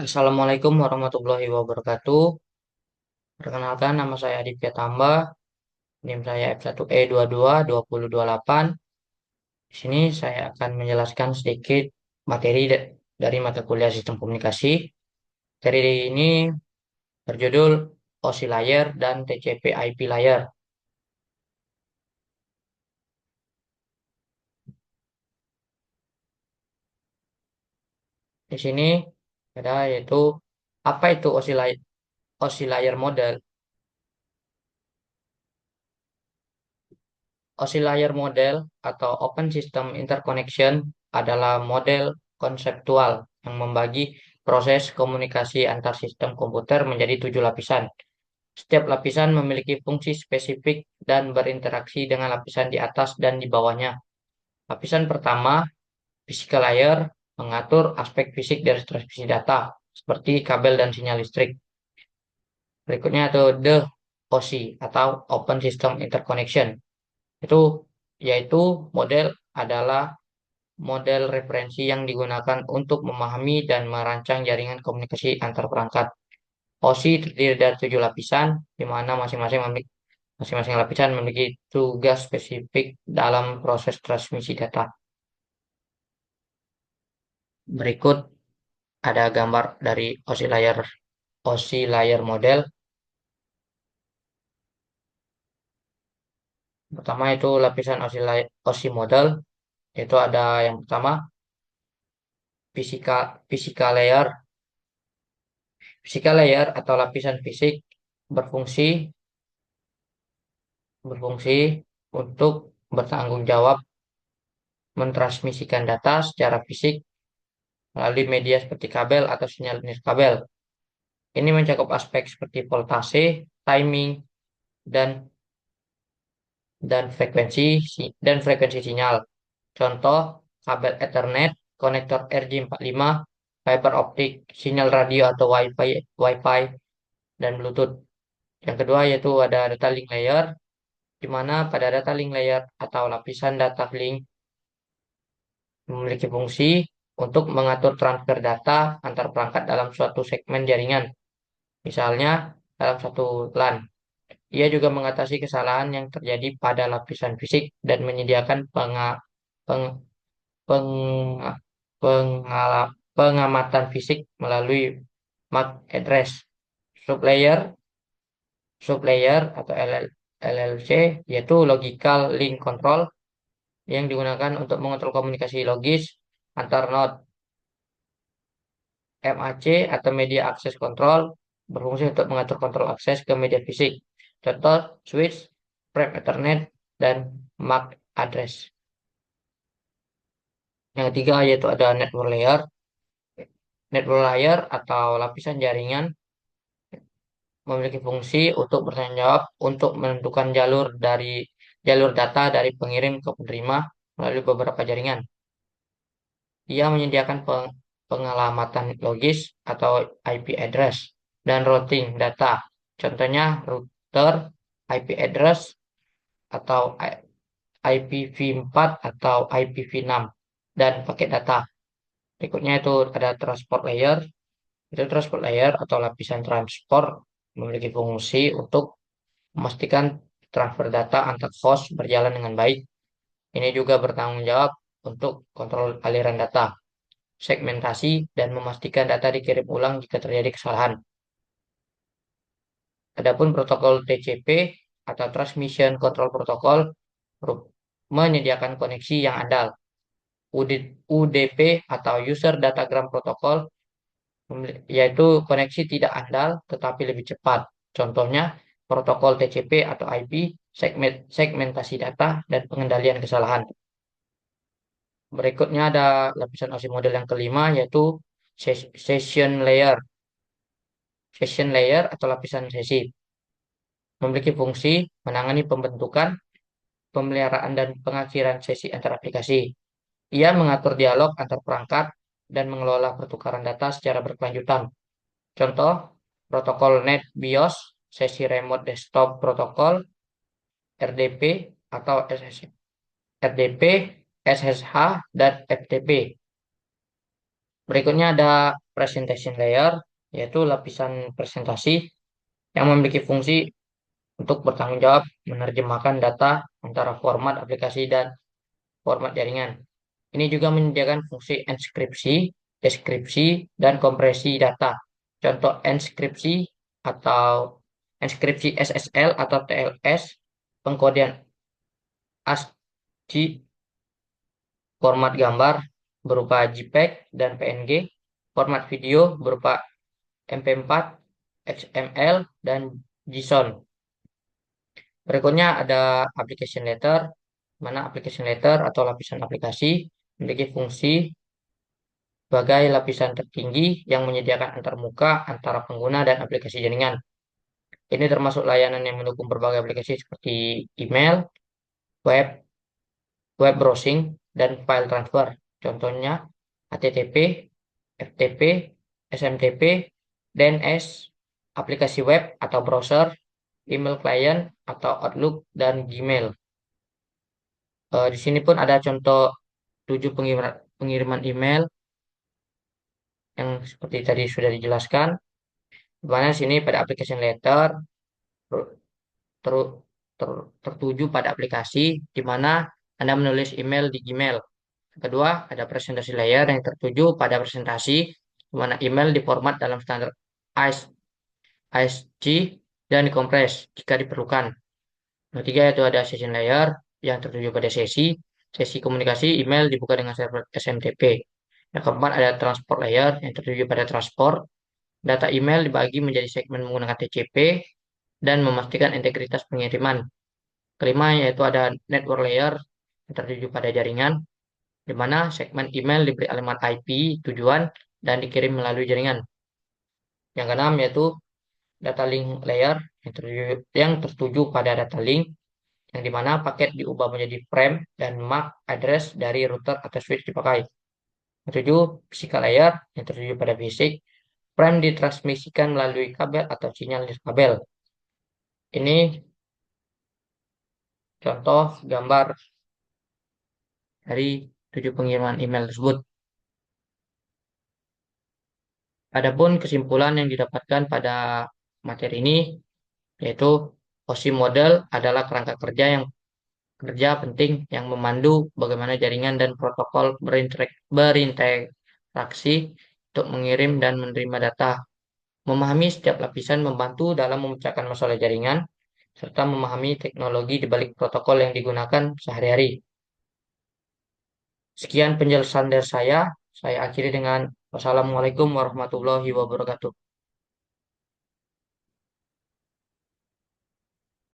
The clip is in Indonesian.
Assalamualaikum warahmatullahi wabarakatuh. Perkenalkan, nama saya Aditya Tamba, NIM saya F1E222028. Di sini saya akan menjelaskan sedikit materi dari mata kuliah Sistem Komunikasi. Materi ini berjudul OSI Layer dan TCP IP Layer. Di sini ada yaitu apa itu OSI Layer Model. Oscillator model atau Open System Interconnection adalah model konseptual yang membagi proses komunikasi antar sistem komputer menjadi 7 lapisan. Setiap lapisan memiliki fungsi spesifik dan berinteraksi dengan lapisan di atas dan di bawahnya. Lapisan pertama, physical layer, mengatur aspek fisik dari transmisi data, seperti kabel dan sinyal listrik. Berikutnya itu the OSI atau Open System Interconnection. Itu yaitu model adalah model referensi yang digunakan untuk memahami dan merancang jaringan komunikasi antar perangkat. OSI terdiri dari 7 lapisan, di mana masing-masing lapisan memiliki tugas spesifik dalam proses transmisi data. Berikut ada gambar dari OSI layer model. Pertama itu lapisan OSI model, yaitu ada yang pertama physical layer. Physical layer atau lapisan fisik berfungsi berfungsi untuk bertanggung jawab mentransmisikan data secara fisik melalui media seperti kabel atau sinyal nirkabel. Ini mencakup aspek seperti voltase, timing, dan dan frekuensi sinyal. Contoh, kabel Ethernet, konektor RJ45, fiber optik, sinyal radio atau Wi-Fi, dan Bluetooth. Yang kedua yaitu ada data link layer, di mana pada data link layer atau lapisan data link memiliki fungsi untuk mengatur transfer data antar perangkat dalam suatu segmen jaringan, misalnya dalam satu LAN. Ia juga mengatasi kesalahan yang terjadi pada lapisan fisik dan menyediakan peng- peng- pengamatan fisik melalui MAC address. Sublayer, sublayer atau LLC yaitu Logical Link Control yang digunakan untuk mengontrol komunikasi logis antar node. MAC atau Media Access Control berfungsi untuk mengatur kontrol akses ke media fisik. Contoh, switch, frame Ethernet, dan MAC address. Yang ketiga yaitu ada network layer. Network layer atau lapisan jaringan memiliki fungsi untuk bertanggung jawab untuk menentukan jalur data dari pengirim ke penerima melalui beberapa jaringan. Ia menyediakan pengelamatan logis atau IP address dan routing data. Contohnya router, IP address atau IPv4 atau IPv6 dan paket data. Berikutnya itu ada transport layer. Itu transport layer atau lapisan transport memiliki fungsi untuk memastikan transfer data antar host berjalan dengan baik. Ini juga bertanggung jawab untuk kontrol aliran data, segmentasi, dan memastikan data dikirim ulang jika terjadi kesalahan. Adapun protokol TCP atau Transmission Control Protocol menyediakan koneksi yang andal. UDP atau User Datagram Protocol yaitu koneksi tidak andal tetapi lebih cepat. Contohnya protokol TCP atau IP, segmentasi data, dan pengendalian kesalahan. Berikutnya ada lapisan OSI model yang kelima yaitu session layer. Session layer atau lapisan sesi memiliki fungsi menangani pembentukan, pemeliharaan, dan pengakhiran sesi antar aplikasi. Ia mengatur dialog antar perangkat dan mengelola pertukaran data secara berkelanjutan. Contoh, protokol NetBIOS, sesi remote desktop protokol, RDP atau RDP, SSH, dan FTP. Berikutnya ada presentation layer, yaitu lapisan presentasi yang memiliki fungsi untuk bertanggung jawab menerjemahkan data antara format aplikasi dan format jaringan. Ini juga menyediakan fungsi enskripsi, deskripsi, dan kompresi data. Contoh enskripsi SSL atau TLS, pengkodean ASCII, format gambar berupa JPEG dan PNG, format video berupa MP4, XML, dan JSON. Berikutnya ada application letter, mana application letter atau lapisan aplikasi memiliki fungsi sebagai lapisan tertinggi yang menyediakan antarmuka antara pengguna dan aplikasi jaringan. Ini termasuk layanan yang mendukung berbagai aplikasi seperti email, web, web browsing, dan file transfer. Contohnya HTTP, FTP, SMTP, DNS, aplikasi web atau browser, email client atau Outlook, dan Gmail. Di sini pun ada contoh 7 pengiriman email yang seperti tadi sudah dijelaskan. Di mana sini pada application letter ter- ter- tertuju pada aplikasi di mana Anda menulis email di Gmail. Kedua, ada presentasi layer yang tertuju pada presentasi di mana email diformat dalam standar ASCII dan dikompres jika diperlukan. Ketiga, itu ada session layer yang tertuju pada sesi komunikasi email dibuka dengan server SMTP. Yang keempat, ada transport layer yang tertuju pada transport. Data email dibagi menjadi segmen menggunakan TCP dan memastikan integritas pengiriman. Kelima, yaitu ada network layer yang tertuju pada jaringan, di mana segmen email diberi alamat IP tujuan dan dikirim melalui jaringan. Yang keenam, yaitu data link layer yang tertuju pada data link, yang dimana paket diubah menjadi frame dan MAC address dari router atau switch dipakai. Ketujuh, physical layer yang tertuju pada basic, frame ditransmisikan melalui kabel atau sinyal dari kabel. Ini contoh gambar dari 7 pengiriman email tersebut. Adapun kesimpulan yang didapatkan pada materi ini yaitu OSI model adalah kerangka kerja penting yang memandu bagaimana jaringan dan protokol berinteraksi untuk mengirim dan menerima data. Memahami setiap lapisan membantu dalam memecahkan masalah jaringan serta memahami teknologi di balik protokol yang digunakan sehari-hari. Sekian penjelasan dari saya. Saya akhiri dengan wassalamualaikum warahmatullahi wabarakatuh.